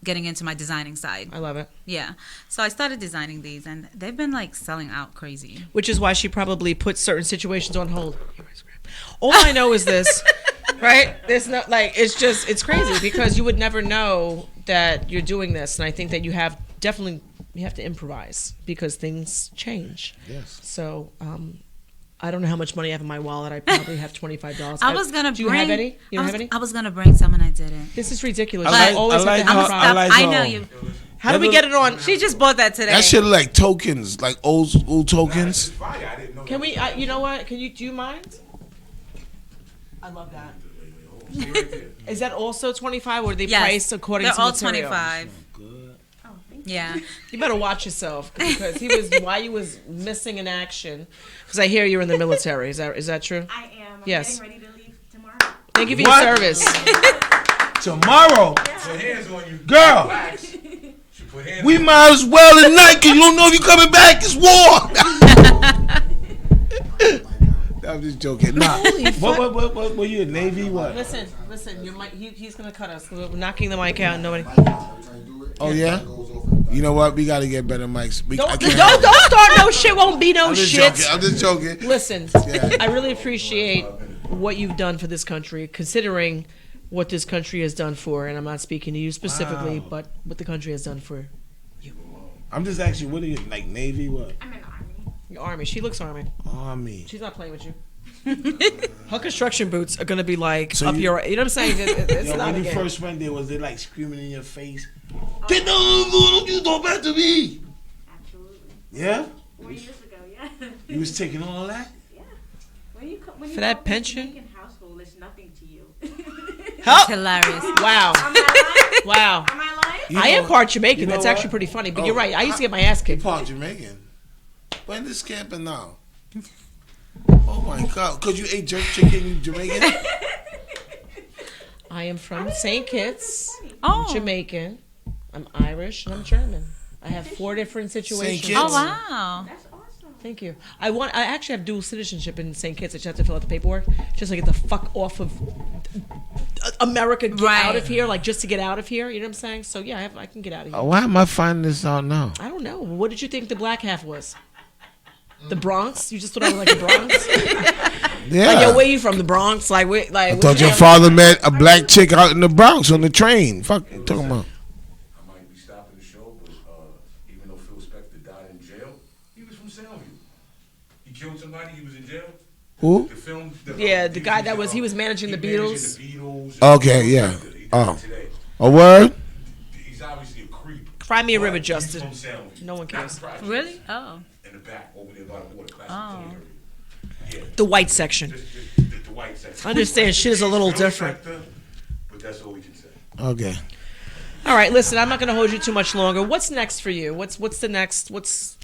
[SPEAKER 4] getting into my designing side.
[SPEAKER 1] I love it.
[SPEAKER 4] Yeah, so I started designing these, and they've been like selling out crazy.
[SPEAKER 1] Which is why she probably put certain situations on hold. All I know is this, right? There's no like it's crazy because you would never know that you're doing this, and I think that you have definitely to improvise because things change.
[SPEAKER 2] Yes.
[SPEAKER 1] So I don't know how much money I have in my wallet. I probably have $25.
[SPEAKER 4] I was gonna.
[SPEAKER 1] Do you have any? You don't have any?
[SPEAKER 4] I was gonna bring some and I didn't.
[SPEAKER 1] This is ridiculous.
[SPEAKER 2] I
[SPEAKER 1] You always
[SPEAKER 2] like
[SPEAKER 1] have to
[SPEAKER 2] her-
[SPEAKER 1] improvise.
[SPEAKER 2] I like
[SPEAKER 4] I
[SPEAKER 2] her.
[SPEAKER 4] know you.
[SPEAKER 1] How do we get it on?
[SPEAKER 4] She just bought that today.
[SPEAKER 2] That shit like tokens, like old school tokens.
[SPEAKER 3] Fire, I didn't know.
[SPEAKER 1] Can we? You know what? Do you mind? I love that.
[SPEAKER 3] Stay right there.
[SPEAKER 1] Is that also 25, or are they
[SPEAKER 4] Yes.
[SPEAKER 1] priced according
[SPEAKER 4] They're
[SPEAKER 1] to
[SPEAKER 4] all
[SPEAKER 1] material?
[SPEAKER 4] 25.
[SPEAKER 2] Good.
[SPEAKER 4] Yeah.
[SPEAKER 1] You better watch yourself because while you was missing in action. Because I hear you're in the military. Is that true?
[SPEAKER 5] I am. I'm
[SPEAKER 1] Yes.
[SPEAKER 5] getting ready to leave tomorrow.
[SPEAKER 1] Thank you for
[SPEAKER 2] What?
[SPEAKER 1] your service.
[SPEAKER 2] Tomorrow,
[SPEAKER 3] Put hands on you.
[SPEAKER 2] Girl.
[SPEAKER 3] Relax. She put hands
[SPEAKER 2] we
[SPEAKER 3] on
[SPEAKER 2] might as well tonight because you don't know if you're coming back. It's war. I'm just joking. Nah. What? Were you in Navy? What?
[SPEAKER 1] Listen. Your mic. He's gonna cut us. We're knocking the mic out. And nobody.
[SPEAKER 2] Oh yeah. You know what? We gotta get better mics.
[SPEAKER 1] Don't start no shit. Won't be no
[SPEAKER 2] I'm just
[SPEAKER 1] shit.
[SPEAKER 2] joking. I'm just joking.
[SPEAKER 1] Listen,
[SPEAKER 2] Yeah.
[SPEAKER 1] I really appreciate what you've done for this country, considering what this country has done for, and I'm not speaking to you specifically,
[SPEAKER 2] Wow.
[SPEAKER 1] but what the country has done for
[SPEAKER 2] I'm just asking. What are you like? Navy? What?
[SPEAKER 5] I'm in the army.
[SPEAKER 1] the Army. She looks Army.
[SPEAKER 2] Army.
[SPEAKER 1] She's not playing with you. Her construction boots are gonna be like
[SPEAKER 2] So
[SPEAKER 1] up
[SPEAKER 2] you-
[SPEAKER 1] your. You know what I'm saying? It's
[SPEAKER 2] Yo,
[SPEAKER 1] not
[SPEAKER 2] when
[SPEAKER 1] a
[SPEAKER 2] you
[SPEAKER 1] game.
[SPEAKER 2] first went there, was they like screaming in your face? Get down, don't you talk back to me?
[SPEAKER 5] Absolutely.
[SPEAKER 2] Yeah.
[SPEAKER 5] 4 years ago, yeah.
[SPEAKER 2] You was taking all that.
[SPEAKER 5] Yeah. When you
[SPEAKER 1] For that
[SPEAKER 5] come to
[SPEAKER 1] pension?
[SPEAKER 5] Jamaican household, it's nothing to you.
[SPEAKER 1] Help!
[SPEAKER 4] Hilarious.
[SPEAKER 1] Wow,
[SPEAKER 5] Am I lying?
[SPEAKER 1] wow.
[SPEAKER 5] Am I lying?
[SPEAKER 2] You
[SPEAKER 1] I am
[SPEAKER 2] know-
[SPEAKER 1] part Jamaican.
[SPEAKER 2] you know
[SPEAKER 1] That's
[SPEAKER 2] what?
[SPEAKER 1] actually pretty funny. But
[SPEAKER 2] Oh,
[SPEAKER 1] you're right. I used to get my ass
[SPEAKER 2] You
[SPEAKER 1] kicked.
[SPEAKER 2] part Jamaican. When this camping now? Oh my God! Cause you ate jerk chicken, you Jamaican.
[SPEAKER 1] I am from St. Kitts.
[SPEAKER 4] Oh.
[SPEAKER 1] I'm Jamaican. I'm Irish and I'm German. I have 4 different situations.
[SPEAKER 2] Kitts.
[SPEAKER 4] Oh wow.
[SPEAKER 5] That's awesome.
[SPEAKER 1] Thank you. I actually have dual citizenship in St. Kitts. I just have to fill out the paperwork just to get the fuck off of America. Get
[SPEAKER 4] Right.
[SPEAKER 1] out of here, like just to get out of here. You know what I'm saying? So yeah, I can get out of here.
[SPEAKER 2] Why am I finding this out now?
[SPEAKER 1] I don't know. What did you think the black half was? The Bronx? You just thought I was like the Bronx?
[SPEAKER 2] Yeah.
[SPEAKER 1] Like, yo, where you from? The Bronx? Like, where? Like,
[SPEAKER 2] I thought your father met a black chick out in the Bronx on the train. Fuck, you talking about?
[SPEAKER 3] I might be stopping the show, but even though Phil Spector died in jail, he was from Soundview. He killed somebody. He was in jail.
[SPEAKER 2] Who?
[SPEAKER 3] The film.
[SPEAKER 1] Yeah, the guy that he was managing the Beatles.
[SPEAKER 2] Okay, yeah. Oh.
[SPEAKER 3] Today.
[SPEAKER 2] A word?
[SPEAKER 3] He's obviously a creep.
[SPEAKER 1] Cry me a river,
[SPEAKER 3] But
[SPEAKER 1] Justin.
[SPEAKER 3] He's from Soundview.
[SPEAKER 1] No one
[SPEAKER 3] Not
[SPEAKER 1] cares.
[SPEAKER 3] the projects.
[SPEAKER 4] Really? Oh.
[SPEAKER 3] In the back, over there by the water, class
[SPEAKER 4] Oh.
[SPEAKER 3] Yeah.
[SPEAKER 1] The white section.
[SPEAKER 3] The white section.
[SPEAKER 1] I understand shit is a little
[SPEAKER 3] Phil
[SPEAKER 1] different.
[SPEAKER 3] Spector, but that's all we can say.
[SPEAKER 2] Okay.
[SPEAKER 1] All right, listen, I'm not going to hold you too much longer. What's next for you? What's the next? What's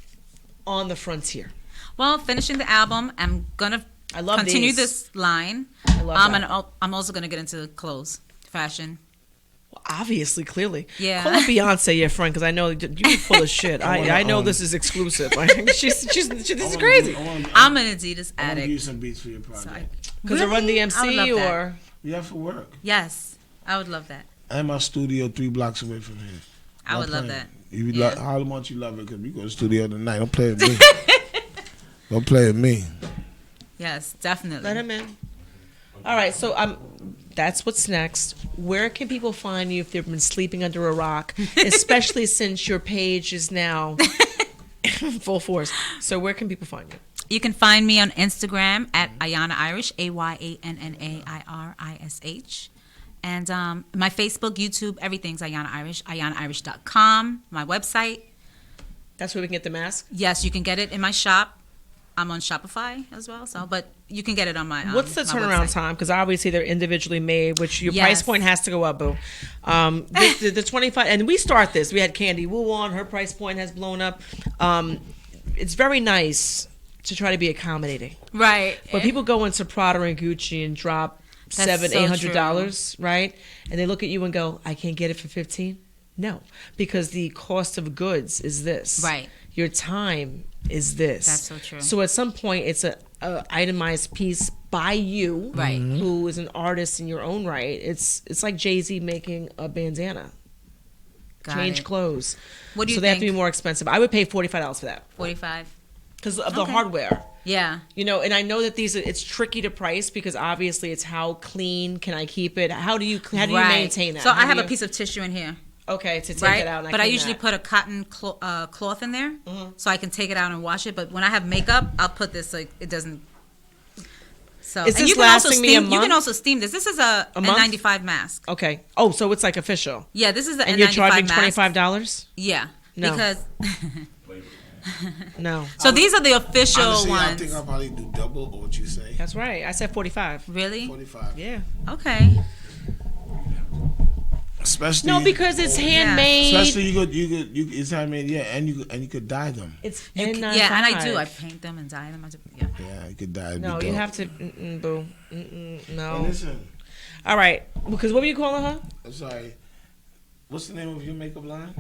[SPEAKER 1] on the frontier?
[SPEAKER 4] Well, finishing the album, I'm gonna
[SPEAKER 1] I love
[SPEAKER 4] continue
[SPEAKER 1] these.
[SPEAKER 4] this line.
[SPEAKER 1] I love that.
[SPEAKER 4] And I'm also gonna get into clothes, fashion.
[SPEAKER 1] Well, obviously, clearly.
[SPEAKER 4] Yeah.
[SPEAKER 1] Call up Beyonce, your friend, because I know you're full of shit. I know this is exclusive. she's this is crazy.
[SPEAKER 4] I'm an Adidas
[SPEAKER 2] I'm gonna give you
[SPEAKER 4] addict.
[SPEAKER 2] some beats for your project.
[SPEAKER 1] Because I run the
[SPEAKER 4] I would
[SPEAKER 1] MC
[SPEAKER 4] love that.
[SPEAKER 1] or
[SPEAKER 2] Yeah, for work.
[SPEAKER 4] Yes, I would love that.
[SPEAKER 2] And my studio 3 blocks away from here.
[SPEAKER 4] I
[SPEAKER 2] Not
[SPEAKER 4] would love
[SPEAKER 2] playing.
[SPEAKER 4] that.
[SPEAKER 2] You
[SPEAKER 4] Yeah.
[SPEAKER 2] how much you love it? Because we go to the studio tonight. Don't play with me. Don't play with me.
[SPEAKER 4] Yes, definitely.
[SPEAKER 1] let him in. All right, so that's what's next. Where can people find you if they've been sleeping under a rock, especially since your page is now full force? So where can people find you?
[SPEAKER 4] You can find me on Instagram at Ayana Irish, AYANNAIRISH. And my Facebook, YouTube, everything's Ayana Irish, AyanaIrish.com, my website.
[SPEAKER 1] That's where we can get the mask.
[SPEAKER 4] Yes, you can get it in my shop. I'm on Shopify as well, but you can get it on my
[SPEAKER 1] What's the
[SPEAKER 4] my
[SPEAKER 1] turnaround
[SPEAKER 4] website.
[SPEAKER 1] time? Because obviously they're individually made, which your price
[SPEAKER 4] Yes.
[SPEAKER 1] point has to go up, boo. The 25, and we start this. We had Candy Wu on. Her price point has blown up. It's very nice to try to be accommodating.
[SPEAKER 4] Right.
[SPEAKER 1] But people go into Prada and Gucci and drop
[SPEAKER 4] That's
[SPEAKER 1] $700-800, right? And they look at you and go, "I can't get it for 15." No, because the cost of goods is this.
[SPEAKER 4] Right.
[SPEAKER 1] Your time is this.
[SPEAKER 4] That's so true.
[SPEAKER 1] So at some point, it's a itemized piece by you,
[SPEAKER 4] Right.
[SPEAKER 1] who is an artist in your own right. It's like Jay-Z making a bandana.
[SPEAKER 4] Got
[SPEAKER 1] Change
[SPEAKER 4] it.
[SPEAKER 1] clothes.
[SPEAKER 4] What do you
[SPEAKER 1] so they have to be
[SPEAKER 4] think?
[SPEAKER 1] more expensive. I would pay $45 for that
[SPEAKER 4] 45.
[SPEAKER 1] because of the
[SPEAKER 4] Okay.
[SPEAKER 1] hardware.
[SPEAKER 4] Yeah.
[SPEAKER 1] You know, and I know that it's tricky to price because obviously it's how clean can I keep it? How do you
[SPEAKER 4] Right.
[SPEAKER 1] maintain that?
[SPEAKER 4] So
[SPEAKER 1] How
[SPEAKER 4] I
[SPEAKER 1] do
[SPEAKER 4] have a
[SPEAKER 1] you-
[SPEAKER 4] piece of tissue in here.
[SPEAKER 1] Okay, to take
[SPEAKER 4] right?
[SPEAKER 1] it out. And
[SPEAKER 4] But I
[SPEAKER 1] clean
[SPEAKER 4] usually
[SPEAKER 1] that.
[SPEAKER 4] put a cotton cloth in there, so I can take it out and wash it. But when I have makeup, I'll put this so it doesn't. So
[SPEAKER 1] Is
[SPEAKER 4] and
[SPEAKER 1] this
[SPEAKER 4] you can also
[SPEAKER 1] lasting me a
[SPEAKER 4] steam. You can
[SPEAKER 1] month?
[SPEAKER 4] also steam this. This is a
[SPEAKER 1] month?
[SPEAKER 4] N95 mask.
[SPEAKER 1] Okay. Oh, so it's like official.
[SPEAKER 4] Yeah, this is the
[SPEAKER 1] And
[SPEAKER 4] N95
[SPEAKER 1] you're charging
[SPEAKER 4] mask.
[SPEAKER 1] $25?
[SPEAKER 4] Yeah,
[SPEAKER 1] No.
[SPEAKER 4] because
[SPEAKER 1] No.
[SPEAKER 4] so these are the official
[SPEAKER 2] Honestly, I
[SPEAKER 4] ones.
[SPEAKER 2] think I'll probably do double or what you say.
[SPEAKER 1] That's right. I said 45.
[SPEAKER 4] Really?
[SPEAKER 2] 45.
[SPEAKER 1] Yeah.
[SPEAKER 4] Okay.
[SPEAKER 2] Especially
[SPEAKER 1] No, because it's handmade.
[SPEAKER 2] especially you could it's handmade, yeah, and you could dye them.
[SPEAKER 1] It's
[SPEAKER 4] Yeah,
[SPEAKER 1] N95.
[SPEAKER 4] and I do. I paint them and dye them. Yeah.
[SPEAKER 2] Yeah, you could dye.
[SPEAKER 1] No, you have to. Boo.
[SPEAKER 2] Hey,
[SPEAKER 1] No.
[SPEAKER 2] listen,
[SPEAKER 1] All right. Because what were you calling her?
[SPEAKER 2] I'm sorry. What's the name of your makeup line?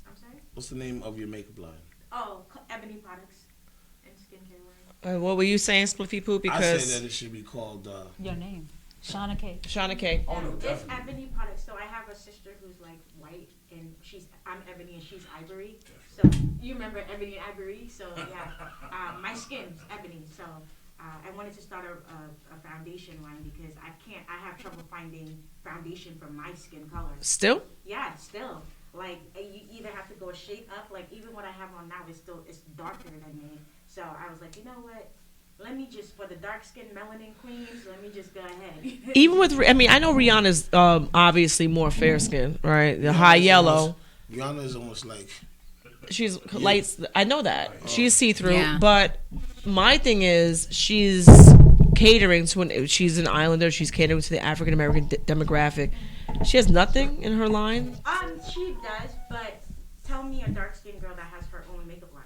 [SPEAKER 5] I'm sorry?
[SPEAKER 2] What's the name of your makeup line?
[SPEAKER 5] Oh, Ebony products and skincare line.
[SPEAKER 1] What were you saying, Spliffy Poo?
[SPEAKER 2] I say
[SPEAKER 1] Because
[SPEAKER 2] that it should be called.
[SPEAKER 4] Your name, Shauna K.
[SPEAKER 1] Shauna K.
[SPEAKER 3] Oh, no,
[SPEAKER 5] It's
[SPEAKER 3] definitely.
[SPEAKER 5] Ebony products. So I have a sister who's like white, and I'm Ebony and she's Ivory. So you remember Ebony and Ivory? So yeah, my skin's Ebony. So I wanted to start a foundation line because I have trouble finding foundation for my skin color.
[SPEAKER 1] Still?
[SPEAKER 5] Yeah, still. Like you either have to go a shade up. Like even what I have on now is darker than me. So I was like, you know what? Let me just, for the dark skin melanin queens, let me just go ahead.
[SPEAKER 1] Even with, I mean, I know Rihanna's obviously more fair skin, right? The high yellow.
[SPEAKER 2] Rihanna is almost like.
[SPEAKER 1] She's light. I know that. She's see through.
[SPEAKER 4] Yeah.
[SPEAKER 1] But my thing is, she's catering to she's an islander. She's catering to the African American demographic. She has nothing in her line.
[SPEAKER 5] She does, but tell me a dark skinned girl that has her own makeup line.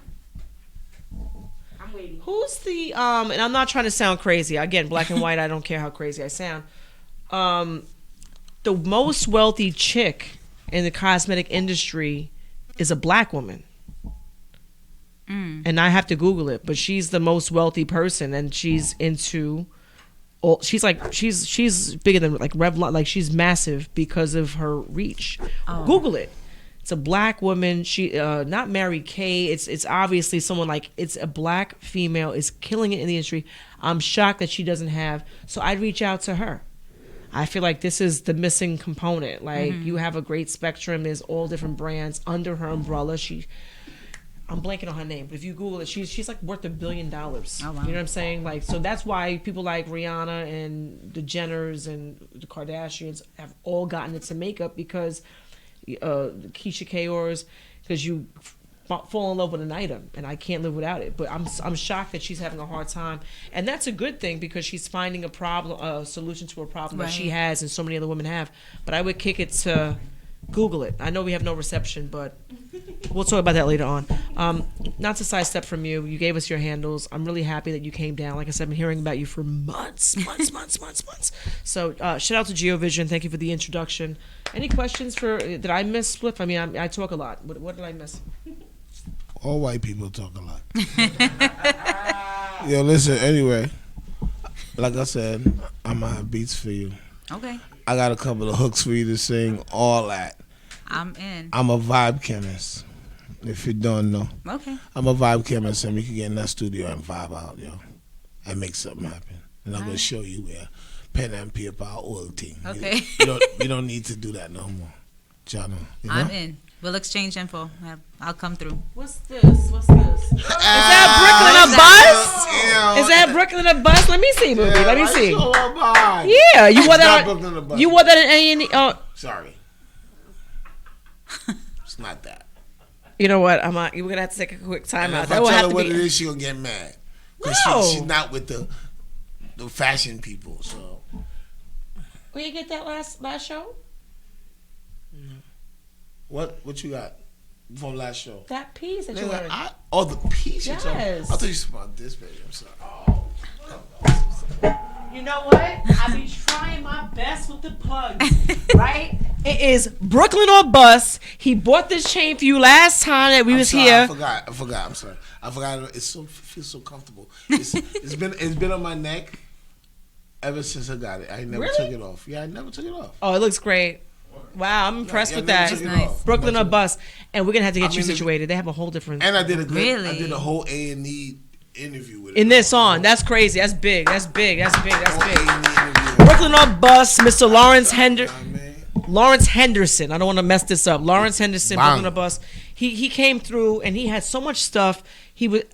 [SPEAKER 5] I'm waiting.
[SPEAKER 1] Who's the and I'm not trying to sound crazy. Again, black and white, I don't care how crazy I sound. The most wealthy chick in the cosmetic industry is a black woman. And I have to Google it, but she's the most wealthy person, and she's into she's bigger than like Revlon, like she's massive because of her reach. Google it. It's a black woman. She not Mary Kay. It's obviously someone like, it's a black female, is killing it in the industry. I'm shocked that she doesn't have. So I'd reach out to her. I feel like this is the missing component. Like you have a great spectrum. There's all different brands under her umbrella. I'm blanking on her name, but if you Google it, she's like worth $1 billion.
[SPEAKER 4] Oh, wow.
[SPEAKER 1] You know what I'm saying? Like, so that's why people like Rihanna and the Jenners and the Kardashians have all gotten into makeup, because Keisha Kayor's, because you fall in love with an item, and I can't live without it. But I'm shocked that she's having a hard time, and that's a good thing, because she's finding a solution to a problem that she has and so many other women have. But I would kick it to Google it. I know we have no reception, but we'll talk about that later on. Not to sidestep from you. You gave us your handles. I'm really happy that you came down. Like I said, I've been hearing about you for months. So shout out to GeoVision. Thank you for the introduction. Any questions did I miss, Spliff? I mean, I talk a lot. What did I miss?
[SPEAKER 2] All white people talk a lot. Yo, listen, anyway, like I said, I'm gonna have beats for you.
[SPEAKER 4] Okay.
[SPEAKER 2] I got a couple of hooks for you to sing, all that.
[SPEAKER 4] I'm in.
[SPEAKER 2] I'm a vibe chemist, if you don't know.
[SPEAKER 4] Okay.
[SPEAKER 2] I'm a vibe chemist, and we can get in that studio and vibe out, yo, and make something happen. And I'm going to show you where pen and paper are all thing.
[SPEAKER 4] Okay.
[SPEAKER 2] You don't need to do that no more. Jana, you know?
[SPEAKER 4] I'm in. We'll exchange info. I'll come through.
[SPEAKER 1] What's this? Is that Brooklyn a bus? Is that Brooklyn a bus? Let me see, movie. Let me see. Yeah, you wore that.
[SPEAKER 2] Brooklyn a bus.
[SPEAKER 1] You wore that in A&E.
[SPEAKER 2] Sorry. It's not that.
[SPEAKER 1] You know what? We're gonna have to take a quick time
[SPEAKER 2] And
[SPEAKER 1] out.
[SPEAKER 2] if
[SPEAKER 1] That
[SPEAKER 2] I
[SPEAKER 1] will
[SPEAKER 2] tell
[SPEAKER 1] have
[SPEAKER 2] her
[SPEAKER 1] to
[SPEAKER 2] what
[SPEAKER 1] be.
[SPEAKER 2] it is, she'll get mad. Because
[SPEAKER 1] No.
[SPEAKER 2] she's not with the fashion people, so.
[SPEAKER 1] Where you get that last show?
[SPEAKER 2] What you got from last show?
[SPEAKER 1] That piece that you
[SPEAKER 2] Nigga,
[SPEAKER 1] wearing.
[SPEAKER 2] the piece you talking.
[SPEAKER 1] Yes.
[SPEAKER 2] I thought you spoke about this, baby. I'm sorry.
[SPEAKER 1] You know what? I be trying my best with the plugs, right? It is Brooklyn or bust. He bought this chain for you last time that we was
[SPEAKER 2] sorry,
[SPEAKER 1] here.
[SPEAKER 2] I forgot. I'm sorry. I forgot. It feels so comfortable. It's been on my neck ever since I got it. I never
[SPEAKER 1] Really?
[SPEAKER 2] took it off. Yeah, I never took it off.
[SPEAKER 1] Oh, it looks great. Wow, I'm impressed
[SPEAKER 2] Yeah,
[SPEAKER 1] with
[SPEAKER 2] I never
[SPEAKER 1] that.
[SPEAKER 2] took it
[SPEAKER 4] Nice.
[SPEAKER 2] off.
[SPEAKER 1] Brooklyn or
[SPEAKER 2] Never took it
[SPEAKER 1] bust, and we're gonna have to get
[SPEAKER 2] I
[SPEAKER 1] you
[SPEAKER 2] mean,
[SPEAKER 1] situated. They have a whole different.
[SPEAKER 2] And I did a
[SPEAKER 4] Really?
[SPEAKER 2] I did a whole A&E interview with it.
[SPEAKER 1] In this song, that's crazy. That's big. That's big. That's big. That's
[SPEAKER 2] Whole
[SPEAKER 1] big.
[SPEAKER 2] A&E interview.
[SPEAKER 1] Brooklyn or bust, Mr. Lawrence Hender.
[SPEAKER 2] Nah, man.
[SPEAKER 1] Lawrence Henderson. I don't want to mess this up. Lawrence Henderson,
[SPEAKER 2] Bang.
[SPEAKER 1] Brooklyn Bus. He came through and he had so much stuff.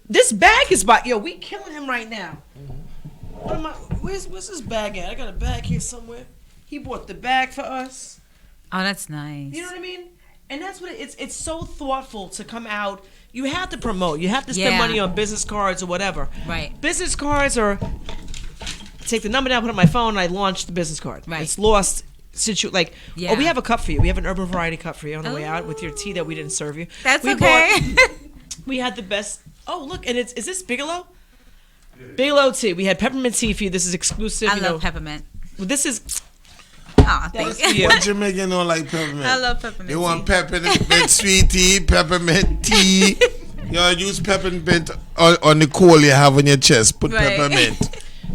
[SPEAKER 1] This bag is by we killing him right now. Where's this bag at? I got a bag here somewhere. He bought the bag for us.
[SPEAKER 4] Oh, that's nice.
[SPEAKER 1] You know what I mean? And that's what it's so thoughtful to come out. You have to promote. You have to spend
[SPEAKER 4] Yeah.
[SPEAKER 1] money on business cards or whatever.
[SPEAKER 4] Right.
[SPEAKER 1] Business cards are take the number down, put it on my phone, and I launch the business card.
[SPEAKER 4] Right.
[SPEAKER 1] It's lost.
[SPEAKER 4] Yeah.
[SPEAKER 1] We have a cup for you. We have an Urban Variety cup for you on the way out with your tea that we didn't serve you.
[SPEAKER 4] That's
[SPEAKER 1] we
[SPEAKER 4] okay.
[SPEAKER 1] We had the best. Oh, look, and is this Bigelow? Bigelow tea. We had peppermint tea for you. This is exclusive.
[SPEAKER 4] I love peppermint.
[SPEAKER 1] Well, this is.
[SPEAKER 4] Oh,
[SPEAKER 1] That is
[SPEAKER 4] thank
[SPEAKER 1] for
[SPEAKER 4] you.
[SPEAKER 1] you.
[SPEAKER 2] What Jamaican don't like peppermint?
[SPEAKER 4] I love peppermint.
[SPEAKER 2] They want
[SPEAKER 4] tea.
[SPEAKER 2] peppermint sweet tea, peppermint tea. You use peppermint on the coal you have on your chest. Put
[SPEAKER 4] Right.
[SPEAKER 2] peppermint.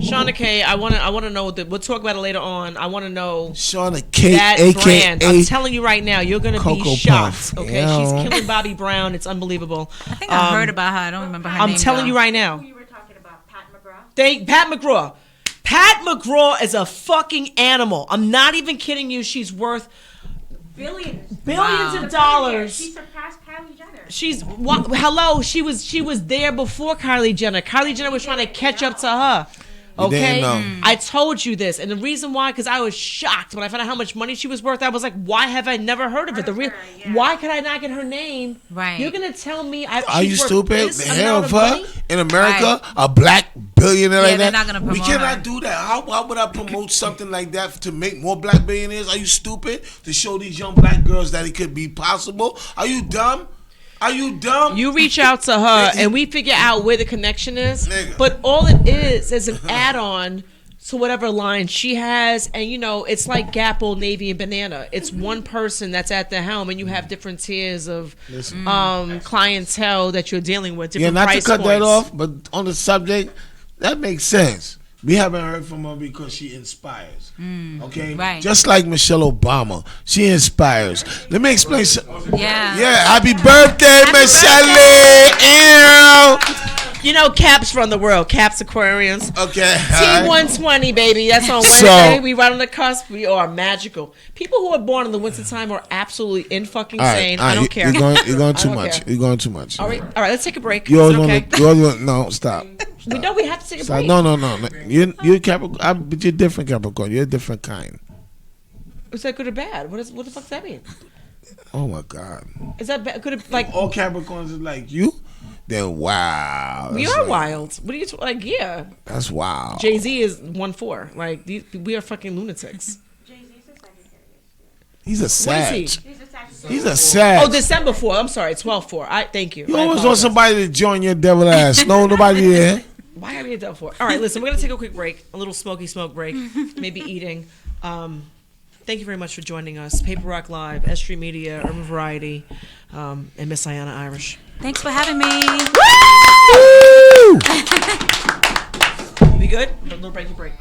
[SPEAKER 1] Shauna K, I want to know that we'll talk about it later on. I want to know
[SPEAKER 2] Shauna K,
[SPEAKER 1] that brand.
[SPEAKER 2] aka
[SPEAKER 1] I'm telling you right now, you're going to be
[SPEAKER 2] Cocoa
[SPEAKER 1] shocked.
[SPEAKER 2] Puff.
[SPEAKER 1] Okay,
[SPEAKER 2] Yeah.
[SPEAKER 1] she's killing Bobby Brown. It's unbelievable.
[SPEAKER 4] I think I heard about her. I don't remember her name.
[SPEAKER 1] I'm telling
[SPEAKER 4] though.
[SPEAKER 1] you right now.
[SPEAKER 5] Who you were talking about, Pat McGraw?
[SPEAKER 1] Pat McGraw. Pat McGraw is a fucking animal. I'm not even kidding you. She's worth
[SPEAKER 5] Billions.
[SPEAKER 1] billions
[SPEAKER 4] Wow.
[SPEAKER 1] of dollars.
[SPEAKER 5] She surpassed Kylie Jenner.
[SPEAKER 1] Hello. She was there before Kylie Jenner. Kylie Jenner was trying to catch up to her.
[SPEAKER 2] You didn't
[SPEAKER 1] Okay,
[SPEAKER 2] know.
[SPEAKER 1] I told you this, and the reason why, because I was shocked when I found out how much money she was worth. I was like, why have I never heard of it? Why could I not get her name?
[SPEAKER 4] Right.
[SPEAKER 1] You're gonna tell me?
[SPEAKER 2] Are you
[SPEAKER 1] she's worth
[SPEAKER 2] stupid?
[SPEAKER 1] this
[SPEAKER 2] The hell
[SPEAKER 1] amount
[SPEAKER 2] of
[SPEAKER 1] of
[SPEAKER 2] her
[SPEAKER 1] money?
[SPEAKER 2] in America,
[SPEAKER 4] Right.
[SPEAKER 2] a black billionaire
[SPEAKER 4] Yeah,
[SPEAKER 2] like
[SPEAKER 4] they're
[SPEAKER 2] that.
[SPEAKER 4] not gonna
[SPEAKER 2] We
[SPEAKER 4] promote
[SPEAKER 2] cannot
[SPEAKER 4] her.
[SPEAKER 2] do that. Why would I promote something like that to make more black billionaires? Are you stupid? To show these young black girls that it could be possible? Are you dumb? Are you dumb?
[SPEAKER 1] You reach out to her, and we figure out where the connection is.
[SPEAKER 2] Nigga.
[SPEAKER 1] But all it is an add-on to whatever line she has, and it's like Gap, Old Navy, and Banana. It's one person that's at the helm, and you have different tiers of clientele that you're dealing with.
[SPEAKER 2] Yeah,
[SPEAKER 1] Different
[SPEAKER 2] not to
[SPEAKER 1] price
[SPEAKER 2] cut that
[SPEAKER 1] points.
[SPEAKER 2] off, but on the subject, that makes sense. We haven't heard from her because she inspires. Okay?
[SPEAKER 4] right.
[SPEAKER 2] Just like Michelle Obama. She inspires. Let me explain something.
[SPEAKER 4] Yeah.
[SPEAKER 2] Yeah, happy birthday, Michelle!
[SPEAKER 1] Caps run the world. Caps Aquarians.
[SPEAKER 2] Okay.
[SPEAKER 1] T120, baby. That's on
[SPEAKER 2] So-
[SPEAKER 1] Wednesday. We right on the cusp. We are magical. People who are born in the wintertime are absolutely fucking insane. I don't care.
[SPEAKER 2] You're going
[SPEAKER 1] I
[SPEAKER 2] too
[SPEAKER 1] don't
[SPEAKER 2] much.
[SPEAKER 1] care.
[SPEAKER 2] You're going too much.
[SPEAKER 1] All right, let's take a break.
[SPEAKER 2] You
[SPEAKER 1] Is
[SPEAKER 2] always
[SPEAKER 1] it
[SPEAKER 2] want
[SPEAKER 1] okay?
[SPEAKER 2] to. No, stop.
[SPEAKER 1] We know we have to take a
[SPEAKER 2] Stop.
[SPEAKER 1] break.
[SPEAKER 2] No. You're Capricorn, but you're different Capricorn. You're a different kind.
[SPEAKER 1] Is that good or bad? What the fuck does that mean?
[SPEAKER 2] Oh my God.
[SPEAKER 1] Is that bad? Could it like?
[SPEAKER 2] All Capricorns is like you. Then wow.
[SPEAKER 1] We
[SPEAKER 2] That's
[SPEAKER 1] are
[SPEAKER 2] like-
[SPEAKER 1] wild. What are you like? Yeah,
[SPEAKER 2] That's wild.
[SPEAKER 1] Jay-Z is 1-4. Like we are fucking lunatics.
[SPEAKER 5] Jay-Z's a Sagittarius.
[SPEAKER 2] He's a
[SPEAKER 1] What is
[SPEAKER 2] sag.
[SPEAKER 1] he?
[SPEAKER 5] He's a Sagittarius.
[SPEAKER 2] He's a sag.
[SPEAKER 1] Oh, December 4. I'm sorry, 12-4. Thank you.
[SPEAKER 2] You
[SPEAKER 1] I
[SPEAKER 2] always want
[SPEAKER 1] apologize.
[SPEAKER 2] somebody to join your devil ass. No, nobody there.
[SPEAKER 1] Why are we at Del 4? All right, listen, we're gonna take a quick break, a little smoky smoke break, maybe eating. Thank you very much for joining us. Paperrock Live, S.STREET Media, Urban Variety, and Miss Ayana Irish.
[SPEAKER 4] Thanks for having me.
[SPEAKER 1] We good? A little breaky break.